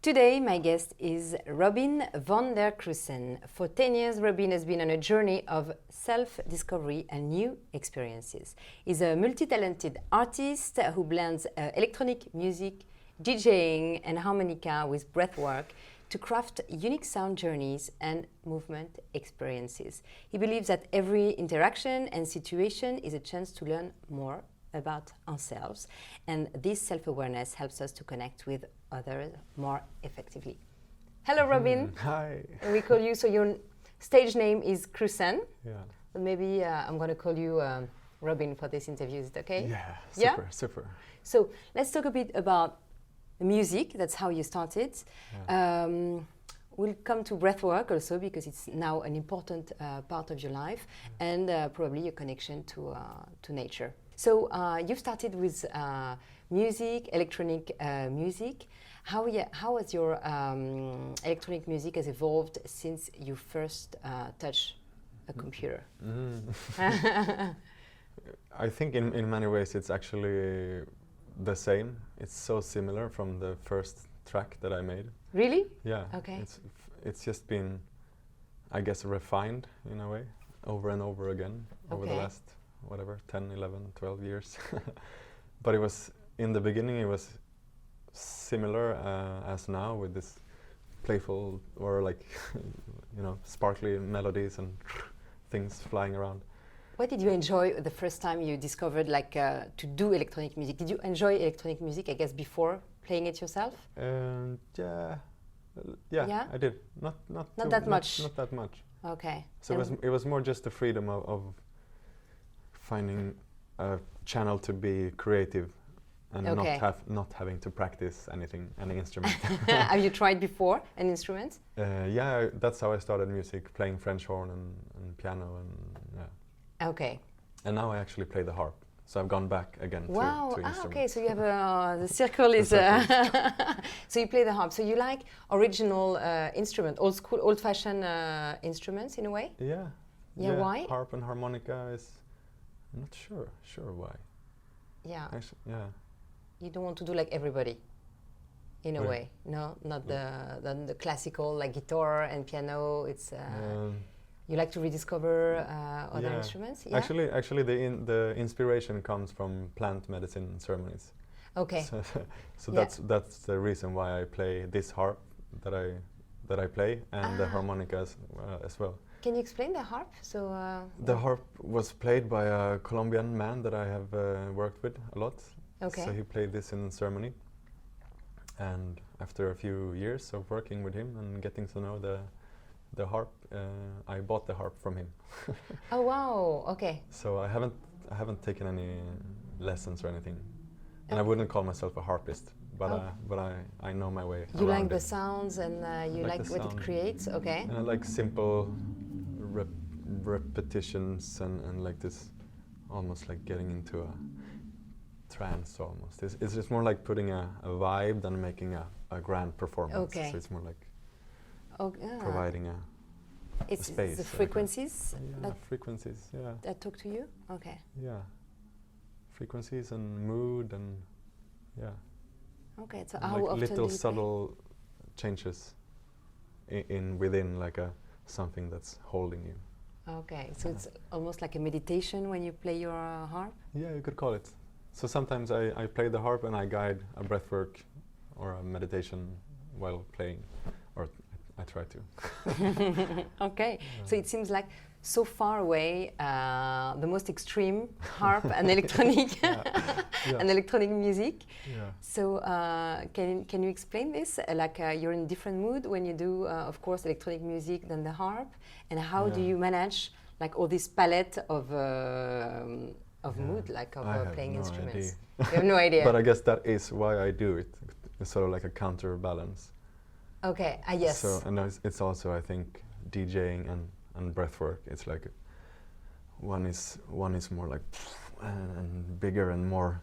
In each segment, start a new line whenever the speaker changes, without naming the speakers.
Today, my guest is Robin van der Crussen. For 10 years, Robin has been on a journey of self-discovery and new experiences. He's a multi-talented artist who blends electronic music, DJing and harmonica with breathwork to craft unique sound journeys and movement experiences. He believes that every interaction and situation is a chance to learn more about ourselves, and this self-awareness helps us to connect with others more effectively. Hello, Robin.
Hi.
We call you, so your stage name is Crussen.
Yeah.
But maybe I'm going to call you Robin for this interview. Is it okay?
Yeah, super.
So let's talk a bit about music. That's how you started. Yeah. We'll come to breathwork also because it's now an important part of your life, and probably your connection to nature. So you've started with music, electronic music. How has your electronic music has evolved since you first touched a computer?
I think in many ways it's actually the same. It's so similar from the first track that I made.
Really?
Yeah.
Okay.
It's just been, I guess, refined in a way over and over again over the last 10, 11, 12 years. But it was, in the beginning, it was similar as now, with this playful or like, sparkly melodies and things flying around.
What did you enjoy the first time you discovered to do electronic music? Did you enjoy electronic music, I guess, before playing it yourself?
Yeah, I did. Not
that much.
Not that much.
Okay.
So it was more just the freedom of finding a channel to be creative and not having to practice any instrument.
Have you tried before an instrument?
Yeah, that's how I started music, playing French horn and piano and yeah.
Okay.
And now I actually play the harp. So I've gone back again to instruments.
Okay, so you have the circle is... so you play the harp. So you like original instrument, old-fashioned instruments in a way?
Yeah.
Yeah, why?
Harp and harmonica is... I'm not sure why.
Yeah.
Actually, yeah.
You don't want to do like everybody, in a way. No, not the classical, like guitar and piano. It's... You like to rediscover other instruments? Yeah?
Actually, the inspiration comes from plant medicine ceremonies.
Okay.
So that's the reason why I play this harp that I play, and the harmonica as well.
Can you explain the harp? So
the harp was played by a Colombian man that I have worked with a lot.
Okay.
So he played this in a ceremony, and after a few years of working with him and getting to know the harp, I bought the harp from him.
Oh wow! Okay.
So I haven't taken any lessons or anything, and I wouldn't call myself a harpist, but I know my way.
You like the sounds and you like what it creates, okay?
And I like simple repetitions and like this, almost like getting into a trance almost. It's just more like putting a vibe than making a grand performance.
Okay.
So it's more like providing a space.
It's the frequencies?
Frequencies, yeah.
That talk to you? Okay.
Yeah. Frequencies and mood and, yeah.
Okay, so
and
how
like
often
little
do you
subtle changes within like something that's holding you.
Okay, so it's almost like a meditation when you play your harp?
Yeah, you could call it. So sometimes I play the harp and I guide a breathwork or a meditation while playing, or I try to.
Okay, so it seems like so far away, the most extreme harp and electronic and electronic music.
Yeah.
So can you explain this? You're in different mood when you do, of course, electronic music than the harp, and how do you manage like all this palette of mood, like of playing instruments? You have no idea.
But I guess that is why I do it. It's sort of like a counterbalance.
Okay. Yes.
So and it's also, I think, DJing and breathwork. It's like one is more like and bigger and more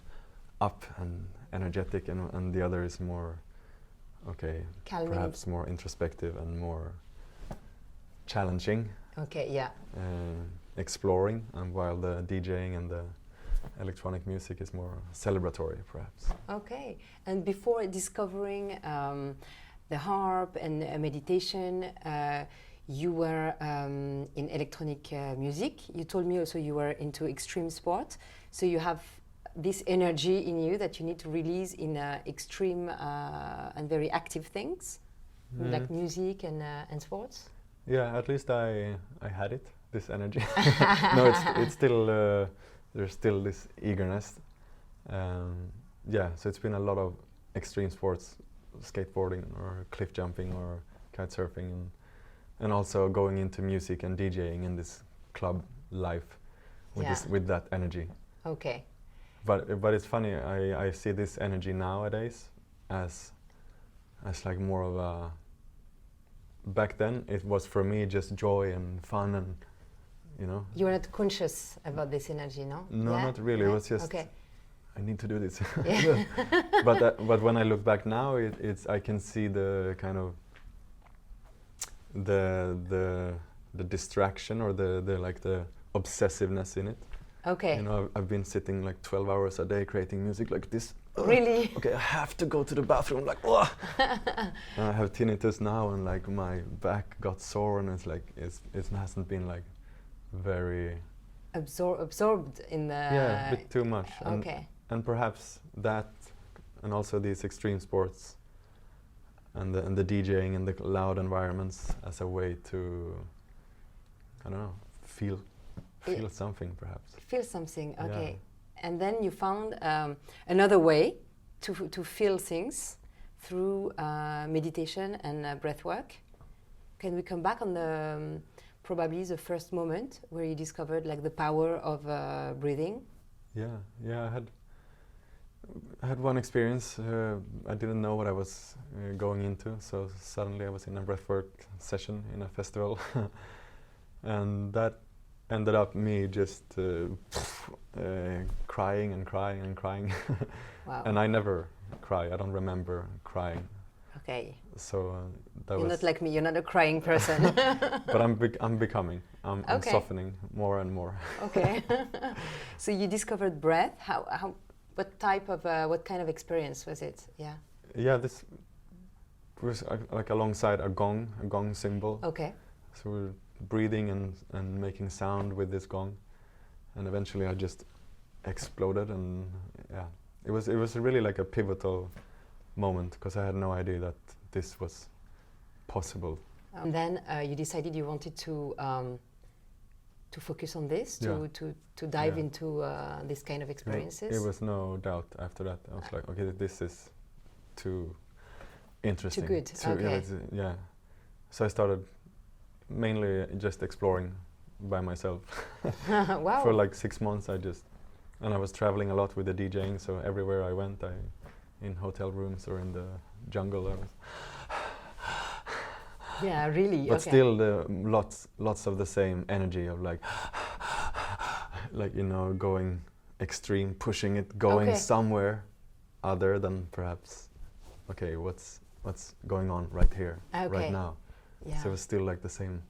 up and energetic, and the other is more calming, perhaps more introspective and more challenging.
Okay. Yeah.
Exploring, and while the DJing and the electronic music is more celebratory, perhaps.
Okay. And before discovering the harp and meditation. You were in electronic music. You told me also you were into extreme sport. So you have this energy in you that you need to release in extreme and very active things, like music and sports.
Yeah, at least I had it, this energy. No, it's still there's still this eagerness. Yeah, so it's been a lot of extreme sports, skateboarding or cliff jumping or kite surfing, and also going into music and DJing in this club life with that energy.
Okay.
But it's funny, I see this energy nowadays as like more of a, back then it was for me just joy and fun and, you know.
You were not conscious about this energy, no?
No, not really. Right. It was just, I need to do this.
Yeah.
But when I look back now, it's I can see the kind of the distraction or the like the obsessiveness in it.
Okay.
You know, I've been sitting like 12 hours a day creating music like this.
Really?
Okay, I have to go to the bathroom. Like, oh. I have tinnitus now, and like my back got sore, and it's like it hasn't been like very
absorbed in the.
Yeah, a bit too much.
Okay.
And perhaps that, and also these extreme sports, and the DJing and the loud environments as a way to, I don't know, feel something perhaps.
Feel something, okay.
Yeah.
And then you found another way to feel things through meditation and breath work. Can we come back on the probably the first moment where you discovered like the power of breathing?
Yeah, I had one experience. I didn't know what I was going into, so suddenly I was in a breathwork session in a festival, and that ended up me just crying and crying and crying.
Wow.
And I never cry. I don't remember crying.
Okay.
So that
you're
was
not like me. You're not a crying person.
But I'm becoming. I'm softening more and more.
Okay. So you discovered breath. What type of what kind of experience was it? Yeah.
Yeah, this was like alongside a gong symbol.
Okay.
So we're breathing and making sound with this gong, and eventually I just exploded, and yeah, it was really like a pivotal moment because I had no idea that this was possible.
And then you decided you wanted to focus on this, to dive into this kind of experiences.
It was no doubt after that. I was like, okay, this is too interesting.
Too good. Okay.
Yeah. So I started mainly just exploring by myself.
Wow.
For like 6 months and I was traveling a lot with the DJing, so everywhere I went, in hotel rooms or in the jungle, I was
yeah, really.
But still lots of the same energy of like you know, going extreme, pushing it, going somewhere other than perhaps okay, what's going on right here, right now.
Yeah.
So it was still like the same.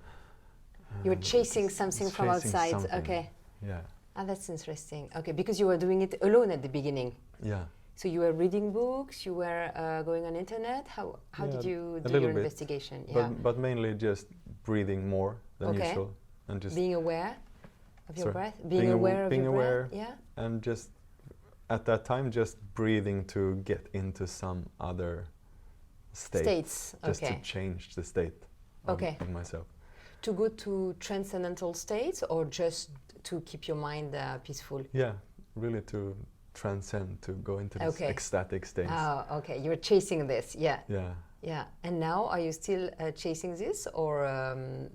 You were chasing something from outside.
Something.
Okay.
Yeah.
Ah, that's interesting. Okay, because you were doing it alone at the beginning.
Yeah.
So you were reading books. You were going on internet. How did you do your investigation?
Yeah. But mainly just breathing more than usual, and just
being aware of your breath. Being aware of your breath. Yeah.
And just at that time, just breathing to get into some other states. Just to change the state. Of myself.
To go to transcendental states, or just to keep your mind peaceful?
Yeah, really to transcend, to go into this ecstatic state.
Oh, okay. You were chasing this, yeah.
Yeah.
Yeah. And now, are you still chasing this, or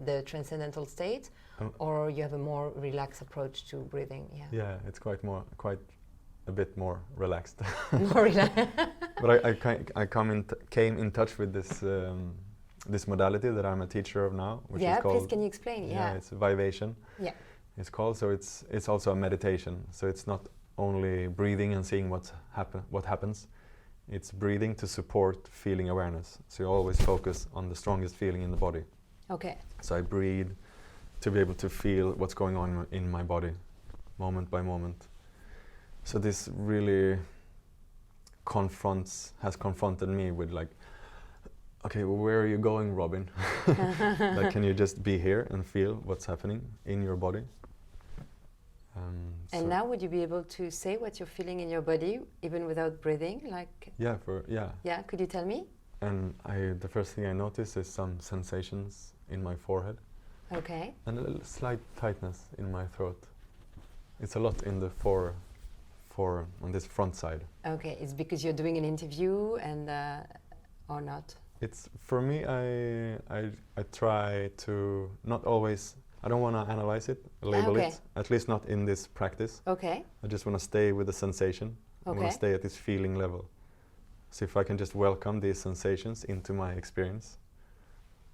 the transcendental state, or you have a more relaxed approach to breathing? Yeah.
Yeah, it's quite a bit more relaxed.
More relaxed.
But I came in touch with this. This modality that I'm a teacher of now, which is called.
Please, can you explain?
Yeah, it's vibration.
Yeah.
It's called. So it's also a meditation. So it's not only breathing and seeing what happens. It's breathing to support feeling awareness. So you always focus on the strongest feeling in the body. Okay. So I breathe to be able to feel what's going on in my body, moment by moment. So this really has confronted me with like okay, well, where are you going, Robin? Like, can you just be here and feel what's happening in your body?
And now, would you be able to say what you're feeling in your body, even without breathing? Like,
yeah,
yeah. Could you tell me?
And the first thing I notice is some sensations in my forehead.
Okay.
And a little slight tightness in my throat. It's a lot in the on this front side.
Okay, it's because you're doing an interview and or not?
It's for me. I try to not always. I don't want to analyze it, label it. At least not in this practice.
Okay.
I just want to stay with the sensation. I want to stay at this feeling level. So if I can just welcome these sensations into my experience,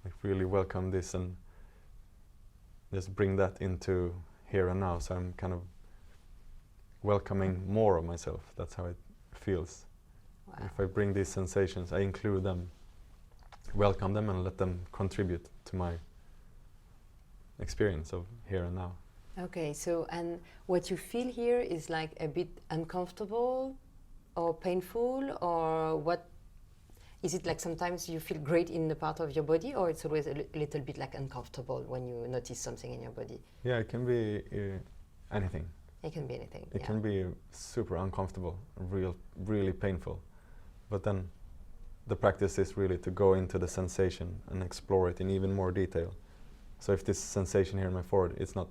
like really welcome this and just bring that into here and now. So I'm kind of welcoming more of myself. That's how it feels. Wow. If I bring these sensations, I include them, welcome them, and let them contribute to my experience of here and now.
Okay, so and what you feel here is like a bit uncomfortable or painful, or what is it? Like sometimes you feel great in the part of your body, or it's always a little bit like uncomfortable when you notice something in your body?
Yeah, it can be anything.
It can be anything.
It can be super uncomfortable, really painful, but then the practice is really to go into the sensation and explore it in even more detail. So if this sensation here in my forehead, it's not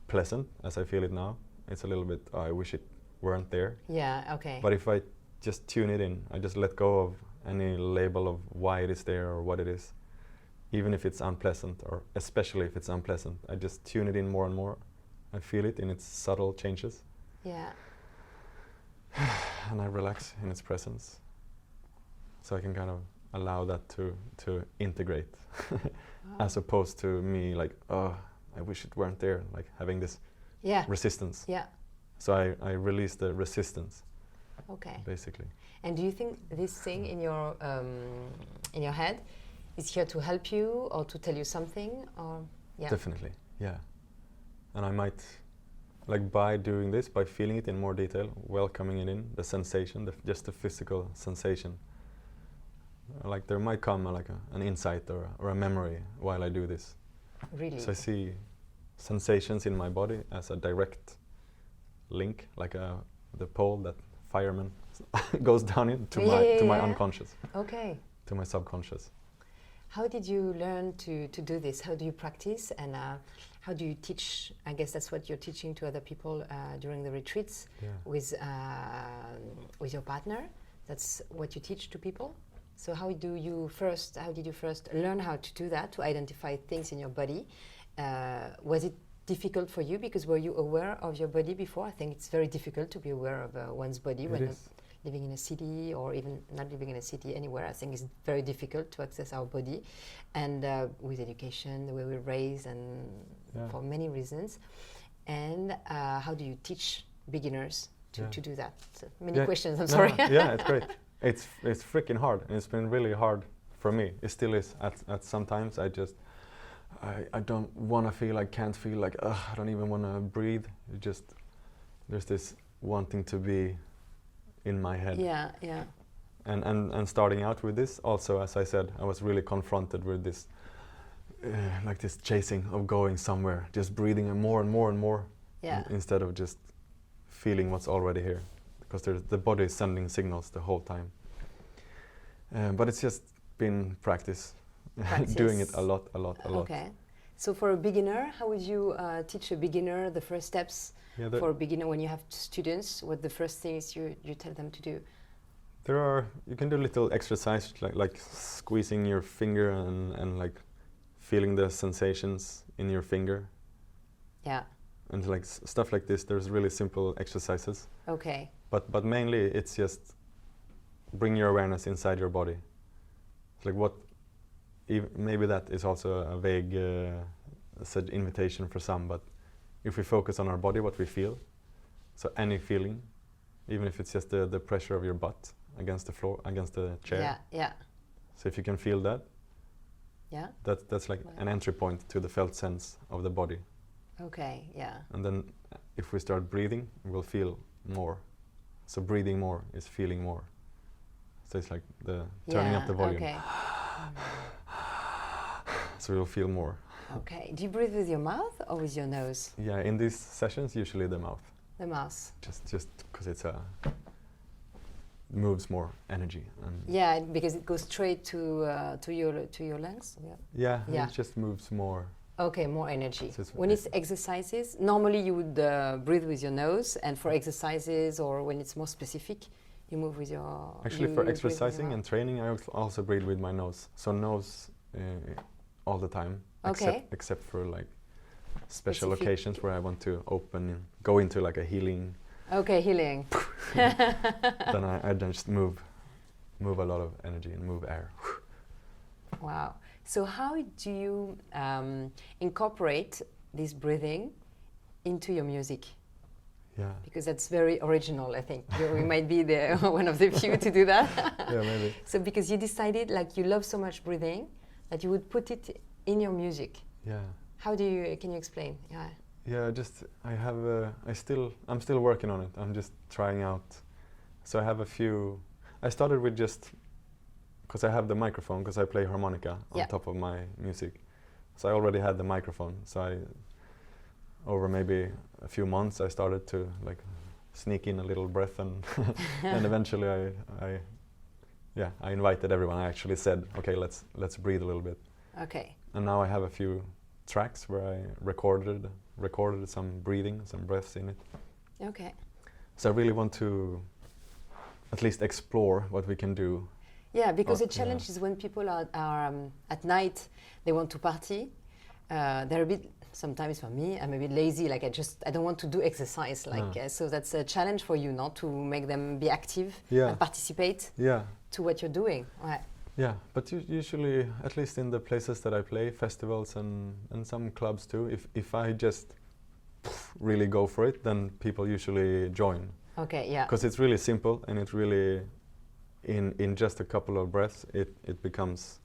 pleasant as I feel it now, it's a little bit, I wish it weren't there.
Yeah, okay.
But if I just tune it in, I just let go of any label of why it is there or what it is, even if it's unpleasant, or especially if it's unpleasant, I just tune it in more and more. I feel it in its subtle changes.
Yeah.
And I relax in its presence. So I can kind of allow that to integrate. As opposed to me like, oh, I wish it weren't there, like having this resistance.
Yeah.
So I release the resistance.
Okay.
Basically.
And do you think this thing in your head is here to help you or to tell you something, or
Definitely, yeah. And I might, like by doing this, by feeling it in more detail, welcoming it in, the sensation, just the physical sensation. Like there might come an insight or a memory while I do this.
Really?
So I see sensations in my body as a direct link, like the pole that fireman goes down into my unconscious.
Okay.
To my subconscious.
How did you learn to do this? How do you practice, and how do you teach? I guess that's what you're teaching to other people during the retreats with your partner. That's what you teach to people. So how did you first learn how to do that, to identify things in your body? Was it difficult for you, because were you aware of your body before? I think it's very difficult to be aware of one's body when living in a city, or even not living in a city, anywhere. I think it's very difficult to access our body, and with education, the way we're raised, and for many reasons. And how do you teach beginners to do that? So many questions, I'm sorry.
Yeah, it's great. It's freaking hard, and it's been really hard for me. It still is. At sometimes I don't want to feel, I can't feel, like I don't even want to breathe. There's this wanting to be in my head.
Yeah, yeah.
And starting out with this, also, as I said, I was really confronted with this, like this chasing of going somewhere, just breathing more and more and more, instead of just feeling what's already here, because the body is sending signals the whole time. But it's just been practice. Doing it a lot.
Okay. So for a beginner, how would you teach a beginner the first steps for a beginner when you have students? What the first things you tell them to do?
You can do little exercise like squeezing your finger and like feeling the sensations in your finger.
Yeah.
And like stuff like this. There's really simple exercises.
Okay.
But mainly it's just bring your awareness inside your body. It's like maybe that is also a vague invitation for some, but if we focus on our body, what we feel, so any feeling, even if it's just the pressure of your butt against the floor, against the chair.
Yeah, yeah.
So if you can feel that, that's like an entry point to the felt sense of the body.
Okay, yeah.
And then if we start breathing, we'll feel more. So breathing more is feeling more. So it's like the turning up the volume.
Okay.
So you'll feel more.
Okay. Do you breathe with your mouth or with your nose?
Yeah, in these sessions, usually the mouth.
The mouth.
Just because it's moves more energy. And
Yeah, because it goes straight to your lungs. Yeah.
yeah, it just moves more.
Okay, more energy.
So
when it's exercises, normally you would breathe with your nose, and for exercises or when it's more specific, you move with your.
Actually, for exercising and training, I also breathe with my nose. So nose all the time.
Okay.
Except for like special occasions where I want to go into like a healing.
Okay, healing.
Then I just move a lot of energy and move air.
Wow. So how do you incorporate this breathing into your music?
Yeah.
Because that's very original, I think. We might be one of the few to do that.
Yeah, maybe.
So because you decided, like, you love so much breathing that you would put it in your music.
Yeah.
How do you? Can you explain? Yeah.
Yeah, I'm still working on it. I'm just trying out. So I have a few. I started with just because I have the microphone, because I play harmonica on top of my music. So I already had the microphone. So over maybe a few months, I started to like sneak in a little breath, and and eventually I invited everyone. I actually said, okay, let's breathe a little bit.
Okay.
And now I have a few tracks where I recorded some breathing, some breaths in it.
Okay.
So I really want to at least explore what we can do.
Yeah, because the challenge is when people are at night, they want to party. They're a bit, sometimes for me, I'm a bit lazy. Like I don't want to do exercise. Like so that's a challenge for you, not to make them be active and participate to what you're doing. Right.
Yeah, but usually, at least in the places that I play, festivals and some clubs too, if I just really go for it, then people usually join.
Okay, yeah.
Because it's really simple, and it really, in just a couple of breaths, it becomes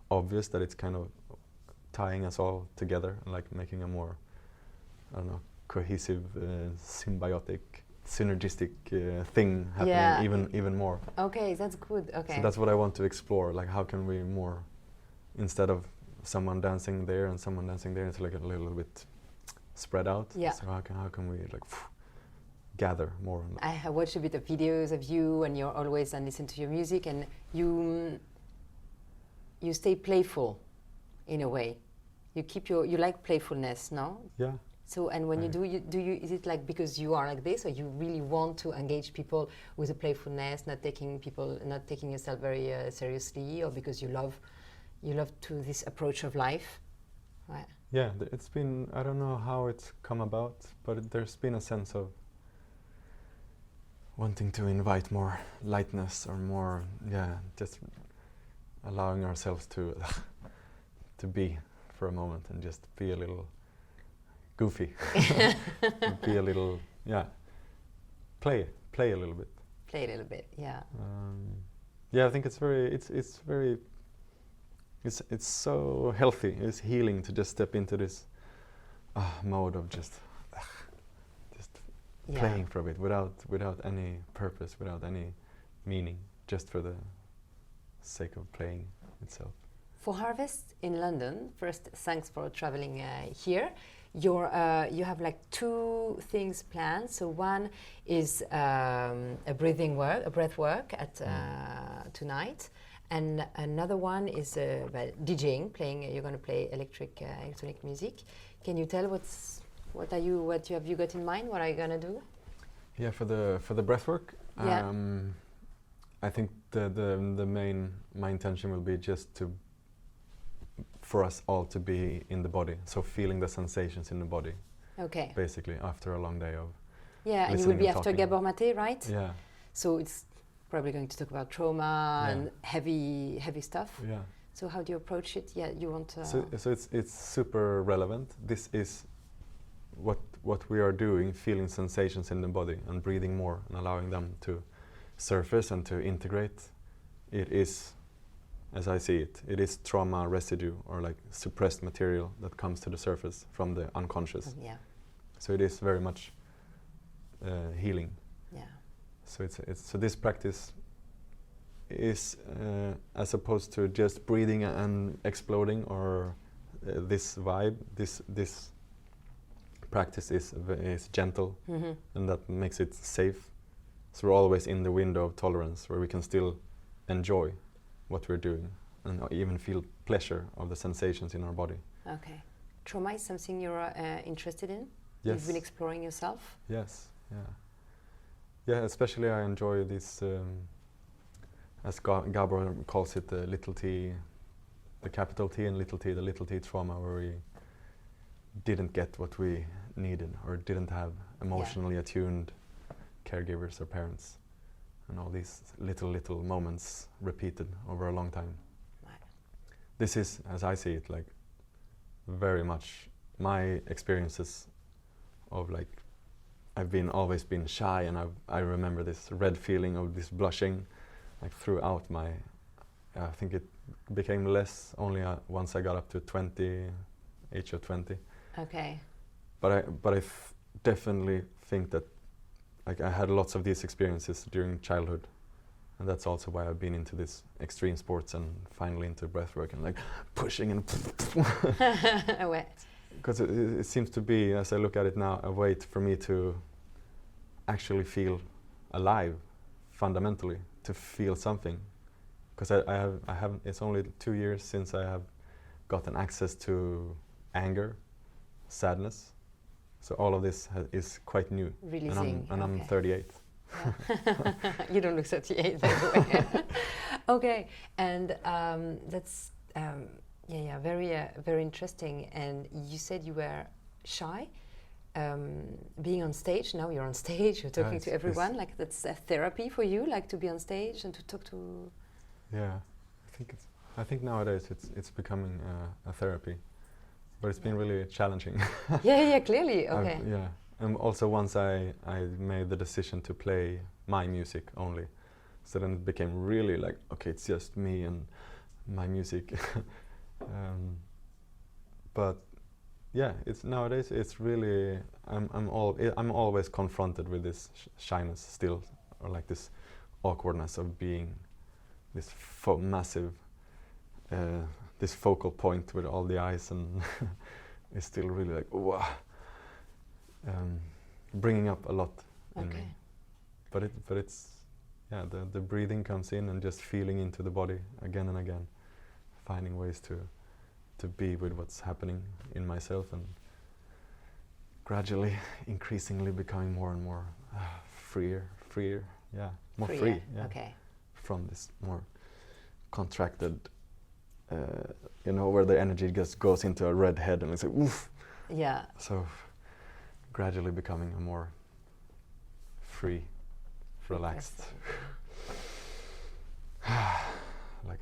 obvious that it's kind of tying us all together and like making a more, I don't know, cohesive, symbiotic, synergistic thing happening even more.
Okay, that's good. Okay.
So that's what I want to explore. Like, how can we more, instead of someone dancing there and someone dancing there, it's like a little bit spread out.
Yeah.
So how can we like gather more?
I have watched a bit of videos of you, and you're always and listen to your music, and you stay playful, in a way. You keep you like playfulness, no?
Yeah.
So, and when you do is it like because you are like this, or you really want to engage people with a playfulness, not taking yourself very seriously, or because you love to this approach of life? Right.
Yeah, it's been, I don't know how it's come about, but there's been a sense of wanting to invite more lightness, or more, just allowing ourselves to be for a moment and just be a little goofy, be a little, play a little bit.
Play a little bit, yeah.
I think it's so healthy. It's healing to just step into this mode of just playing for a bit without any purpose, without any meaning, just for the sake of playing itself.
For Harvest in London, first, thanks for traveling here. You have like two things planned. So one is a breath work at tonight, and another one is DJing, playing. You're going to play electronic music. Can you tell what have you got in mind? What are you going to do?
Yeah, for the breath work. I think my intention will be just for us all to be in the body, so feeling the sensations in the body.
Okay.
Basically, after a long day of
and you will be after Gabor Mate, right?
Yeah.
So it's probably going to talk about trauma and heavy stuff.
Yeah.
So how do you approach it? Yeah, you want to.
So it's super relevant. This is what we are doing, feeling sensations in the body and breathing more and allowing them to surface and to integrate. It is, as I see it, it is trauma residue, or like suppressed material that comes to the surface from the unconscious.
Yeah.
So it is very much healing.
Yeah.
So it's so this practice is as opposed to just breathing and exploding, or this vibe. This practice is gentle, and that makes it safe. So we're always in the window of tolerance where we can still enjoy what we're doing and even feel pleasure of the sensations in our body.
Okay. Trauma is something you're interested in?
Yes.
You've been exploring yourself?
Yes, yeah. Yeah, especially I enjoy this, as Gabor calls it, the little t, the capital T and little t, the little t trauma, where we didn't get what we needed or didn't have emotionally attuned caregivers or parents, and all these little moments repeated over a long time.
Right.
This is, as I see it, like very much my experiences of like I've always been shy, and I remember this red feeling of this blushing like throughout my I think it became less only once I got up to 20, age of 20.
Okay.
But I definitely think that like I had lots of these experiences during childhood, and that's also why I've been into this extreme sports and finally into breathwork and like pushing and because it seems to be, as I look at it now, a way for me to actually feel alive fundamentally, to feel something, because I have it's only 2 years since I have gotten access to anger, sadness. So all of this is quite new.
Releasing.
And I'm 38.
Yeah. You don't look 38, by the way. Okay, and that's very interesting. And you said you were shy, being on stage. Now you're on stage. You're talking to everyone. Like that's a therapy for you, like to be on stage and to talk to.
Yeah, I think nowadays it's becoming a therapy. But it's been really challenging.
Yeah, clearly. Okay.
Yeah, and also once I made the decision to play my music only, so then it became really like, okay, it's just me and my music. But yeah, nowadays it's really I'm always confronted with this shyness still, or like this awkwardness of being this massive. This focal point with all the eyes, and it's still really like bringing up a lot in me. But it's the breathing comes in and just feeling into the body again and again, finding ways to be with what's happening in myself, and gradually, increasingly becoming more and more freer, more free, from this more contracted. Where the energy just goes into a red head and it's like, oof.
Yeah.
So gradually becoming a more free, relaxed, like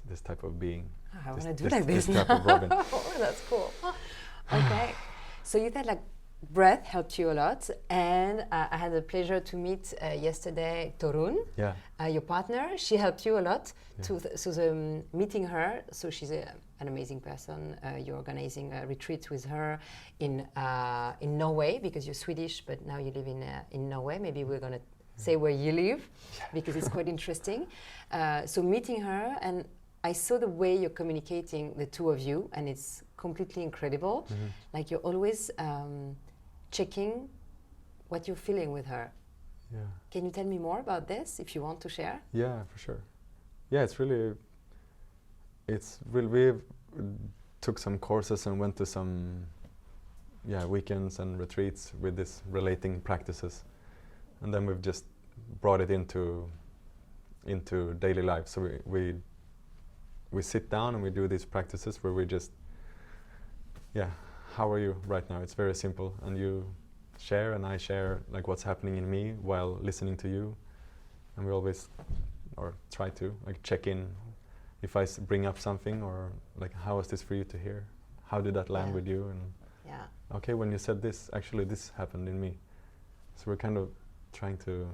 this type of being.
I want to do like this
type of Robin.
Oh, that's cool. Okay. So you said like breath helped you a lot, and I had the pleasure to meet yesterday Torun, your partner. She helped you a lot. Meeting her, so she's an amazing person. You're organizing a retreat with her in Norway, because you're Swedish, but now you live in Norway. Maybe we're gonna say where you live, because it's quite interesting. So meeting her, and I saw the way you're communicating, the two of you, and it's completely incredible. Mm-hmm. Like you're always checking what you're feeling with her. Yeah. Can you tell me more about this, if you want to share?
Yeah, for sure. Yeah, we took some courses and went to some weekends and retreats with this relating practices, and then we've just brought it into daily life. So we sit down and we do these practices where we just how are you right now? It's very simple, and you share and I share like what's happening in me while listening to you, and we always or try to like check in if I bring up something, or like how is this for you to hear? How did that land with you? And okay, when you said this, actually this happened in me. So we're kind of trying to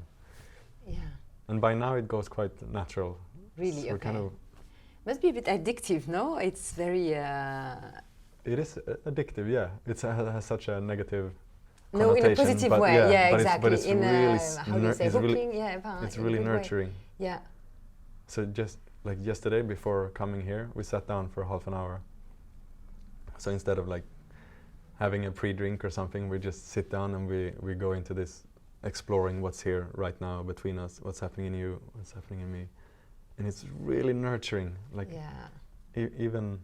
and by now it goes quite natural.
Really?
So
okay. Must be a bit addictive, no? It's very
it is addictive, yeah. It has such a negative
no, in a positive way, exactly.
But it's
in
really
how do you say, hooking?
It's really nurturing.
Yeah.
So just like yesterday, before coming here, we sat down for half an hour. So instead of like having a pre-drink or something, we just sit down and we go into this, exploring what's here right now between us, what's happening in you, what's happening in me. And it's really nurturing. Like even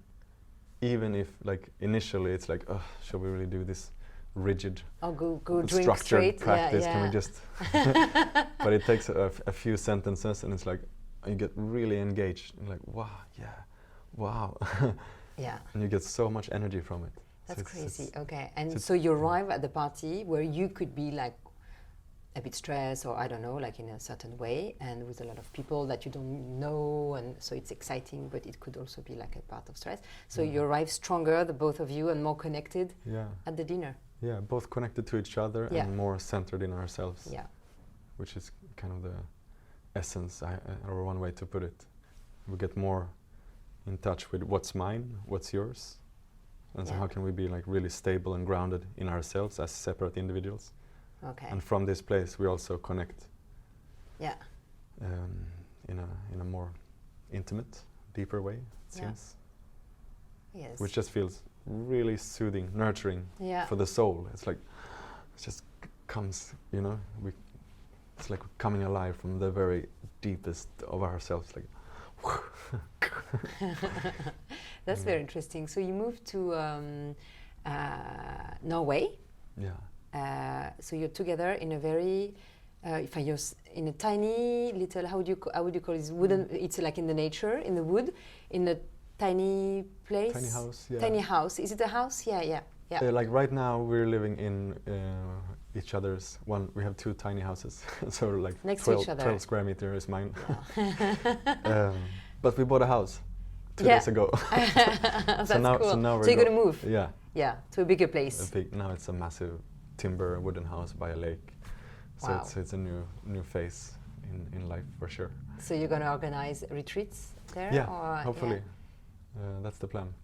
if like initially it's like, oh, shall we really do this rigid
go drink
structured
straight
practice? Can we just but it takes a few sentences and it's like you get really engaged and like wow
yeah,
and you get so much energy from it.
That's
so
crazy. Okay, and so you arrive at the party where you could be like a bit stressed, or I don't know, like in a certain way, and with a lot of people that you don't know, and so it's exciting, but it could also be like a part of stress. So you arrive stronger, the both of you, and more connected at the dinner.
Yeah, both connected to each other and more centered in ourselves.
Yeah,
which is kind of the essence, or one way to put it. We get more in touch with what's mine, what's yours, and so how can we be like really stable and grounded in ourselves as separate individuals.
Okay.
And from this place we also connect in a more intimate, deeper way, it seems.
Yes.
Which just feels really soothing, nurturing for the soul. It's like it just comes, you know, it's like we're coming alive from the very deepest of ourselves, like
That's very interesting. So you moved to Norway.
Yeah.
So you're together in a very, in a tiny little, how would you call it? Wooden. It's like in the nature, in the wood, in a tiny place.
Tiny house. Yeah.
Tiny house. Is it a house? Yeah.
Like right now we're living in each other's one. We have two tiny houses, so like
next to each other.
12 square meter is mine. But we bought a house 2 days ago.
That's cool.
So now
you're gonna move.
Yeah.
To a bigger place.
Now it's a massive timber wooden house by a lake. So it's a new phase in life for sure.
So you're gonna organize retreats there?
Yeah,
or
hopefully. That's the plan.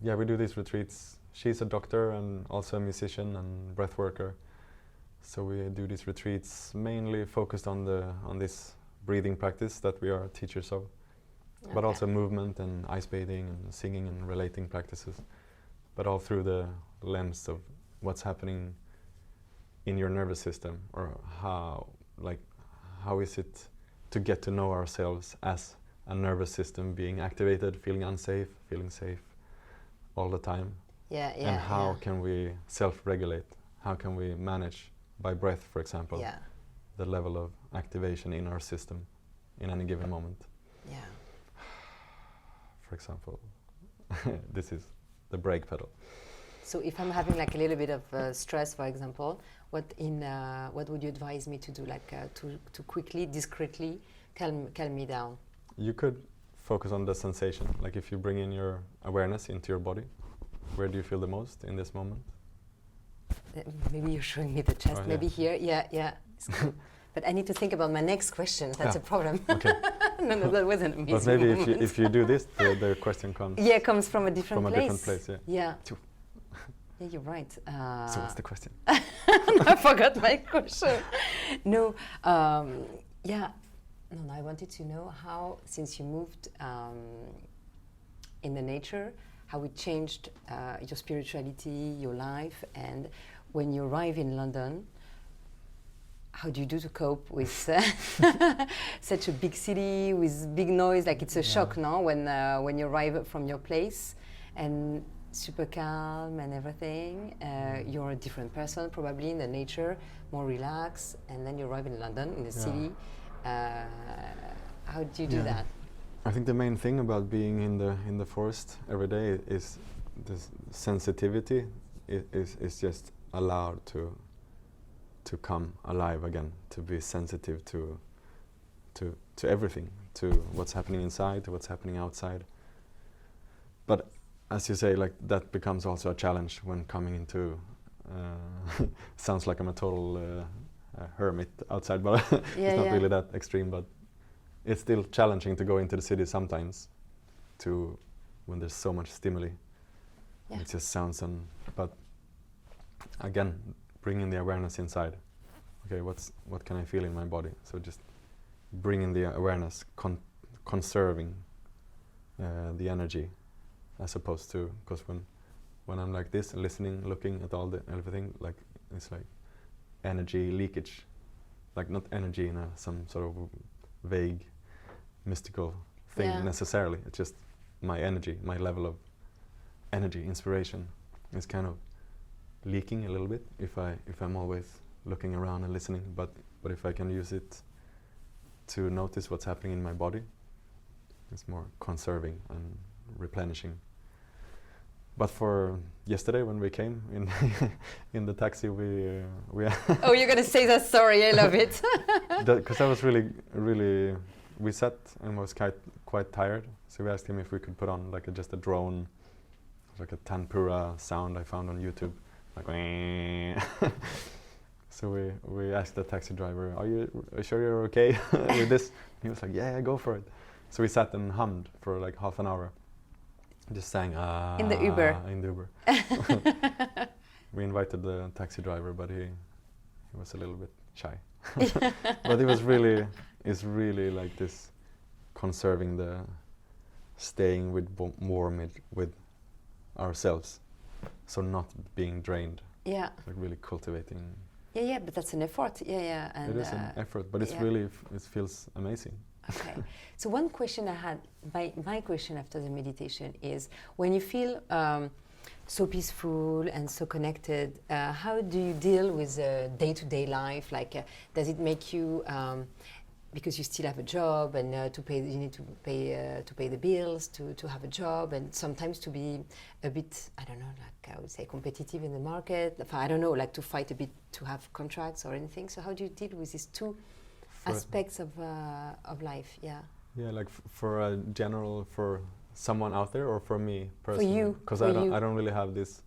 We do these retreats. She's a doctor and also a musician and breath worker. So we do these retreats mainly focused on this breathing practice that we are teachers of, but also movement and ice bathing and singing and relating practices, but all through the lens of what's happening in your nervous system, or how is it to get to know ourselves as a nervous system being activated, feeling unsafe, feeling safe all the time. And how can we self-regulate? How can we manage by breath, for example, the level of activation in our system in any given moment?
Yeah.
For example, this is the brake pedal.
So if I'm having like a little bit of stress, for example, what would you advise me to do, like to quickly, discreetly calm me down?
You could focus on the sensation. Like if you bring in your awareness into your body, where do you feel the most in this moment?
Maybe you're showing me the chest. Maybe here. Yeah. But I need to think about my next question. That's a problem.
Okay.
No, that wasn't me.
But maybe if you do this, the question comes.
Yeah, comes from a different place.
From a different place.
Yeah. Yeah, you're right.
So what's the question?
I forgot my question. No. No, I wanted to know how, since you moved in the nature, how it changed your spirituality, your life, and when you arrive in London, how do you do to cope with such a big city with big noise? Like it's a shock, no? When you arrive from your place and super calm and everything, you're a different person probably in the nature, more relaxed, and then you arrive in London, in the city. How do you do that?
I think the main thing about being in the forest every day is this sensitivity is just allowed to come alive again, to be sensitive to everything, to what's happening inside, to what's happening outside. But as you say, like that becomes also a challenge when coming into sounds like I'm a total hermit outside, but it's not really that extreme, but it's still challenging to go into the city sometimes when there's so much stimuli. It just sounds but again, bringing the awareness inside. Okay, what can I feel in my body? So just bringing the awareness, conserving the energy, as opposed to, because when I'm like this, listening, looking at everything, like it's like energy leakage, like not energy in some sort of vague, mystical thing necessarily. It's just my energy, my level of energy, inspiration is kind of leaking a little bit if I'm always looking around and listening. But if I can use it to notice what's happening in my body, it's more conserving and replenishing. But for yesterday, when we came in in the taxi, we
oh, you're gonna say that? Sorry, I love it.
Because I was really we sat and was quite tired. So we asked him if we could put on like just a drone, like a tanpura sound I found on YouTube, like. So we asked the taxi driver, "Are you sure you're okay with this?" He was like, "Yeah, go for it." So we sat and hummed for like half an hour. Just sang
in the Uber.
In the Uber. We invited the taxi driver, but he was a little bit shy. But it's really like this, conserving staying with with ourselves, so not being drained.
Yeah.
Like really cultivating.
Yeah, but that's an effort. Yeah. And
it is an effort, but it's really it feels amazing.
Okay. So one question I had, my question after the meditation is, when you feel so peaceful and so connected, how do you deal with day-to-day life? Like, does it make you, because you still have a job and you need to pay the bills, to have a job, and sometimes to be a bit, I don't know, like I would say competitive in the market. I don't know, like to fight a bit to have contracts or anything. So how do you deal with these two aspects of life? Yeah,
like for someone out there, or for me personally?
For you,
because I don't really have this.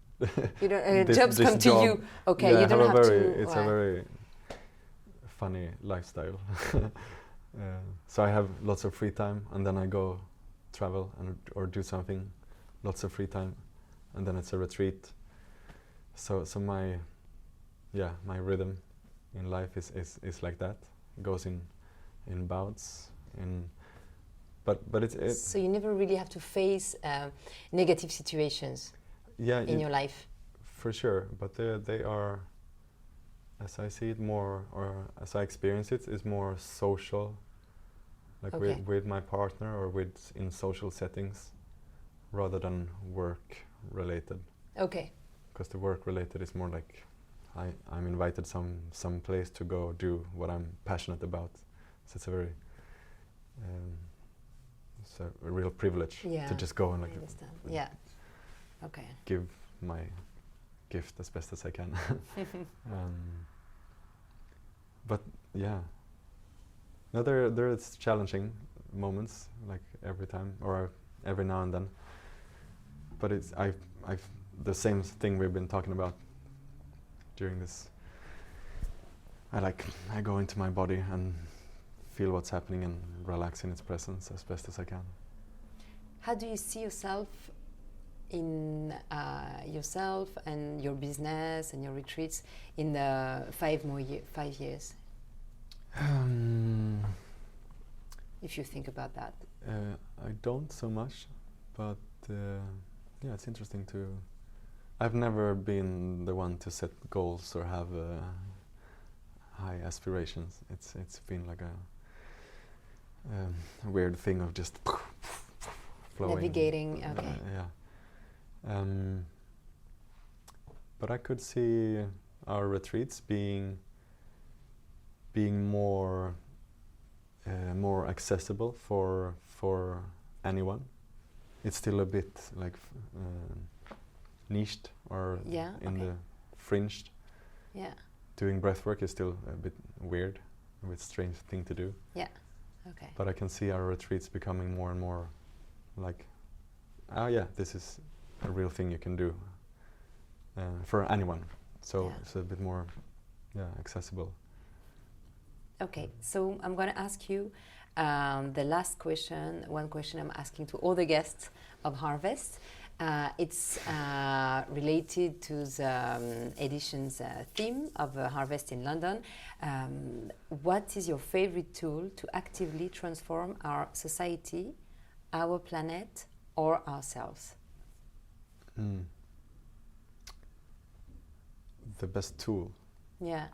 You don't jobs come to you. Okay, you don't have to.
It's a very funny lifestyle. So I have lots of free time, and then I go travel or do something. Lots of free time, and then it's a retreat. So my rhythm in life is like that. It goes in bouts, but it's
so you never really have to face negative situations in your life.
For sure, but they are, as I see it more, or as I experience it, is more social, like with my partner or in social settings, rather than work related.
Okay.
Because the work related is more like I'm invited some place to go do what I'm passionate about. So it's it's a real privilege to just go and like give my gift as best as I can. But there is challenging moments, like every time or every now and then. But it's I've the same thing we've been talking about during this. I go into my body and feel what's happening and relax in its presence as best as I can.
How do you see yourself in yourself and your business and your retreats in the 5 years? If you think about that.
I don't so much, but it's interesting to. I've never been the one to set goals or have high aspirations. It's been like a weird thing of just flowing.
Navigating, okay.
But I could see our retreats being more accessible for anyone. It's still a bit like niched or the fringed.
Yeah.
Doing breathwork is still a bit weird, a bit strange thing to do.
Yeah. Okay.
But I can see our retreats becoming more and more like, this is a real thing you can do for anyone. So it's a bit more, accessible.
Okay, so I'm going to ask you the last question, one question I'm asking to all the guests of Harvest. It's related to the edition's theme of Harvest in London. What is your favorite tool to actively transform our society, our planet, or ourselves?
The best tool.
Yeah.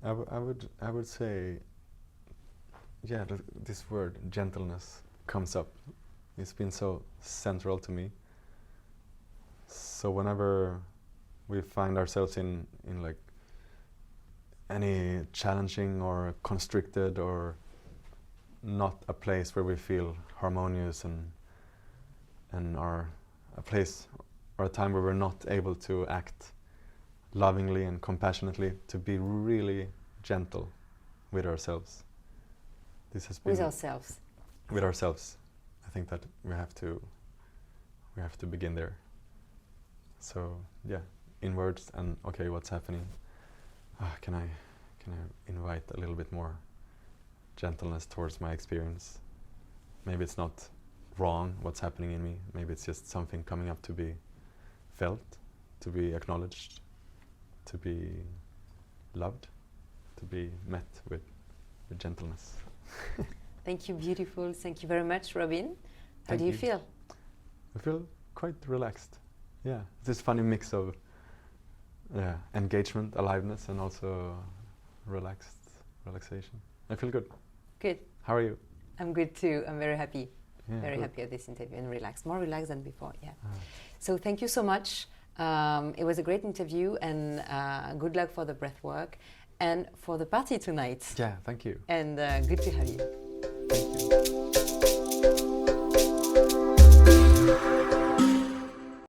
I would say, yeah, this word gentleness comes up. It's been so central to me. So whenever we find ourselves in like any challenging or constricted or not a place where we feel harmonious and are a place or a time where we're not able to act lovingly and compassionately, to be really gentle with ourselves. This has been
with ourselves.
With ourselves. I think that we have to begin there. So yeah, inwards and okay, what's happening? Can I invite a little bit more gentleness towards my experience? Maybe it's not wrong what's happening in me. Maybe it's just something coming up to be felt, to be acknowledged, to be loved, to be met with gentleness.
Thank you, beautiful. Thank you very much, Robin. How do you feel?
I feel quite relaxed. Yeah, this funny mix of engagement, aliveness, and also relaxation. I feel good.
Good.
How are you?
I'm good too. I'm very happy.
Yeah,
very
good.
happy at this interview and relaxed. More relaxed than before, yeah. So thank you so much. It was a great interview and good luck for the breathwork and for the party tonight.
Yeah, thank you.
And good to have you.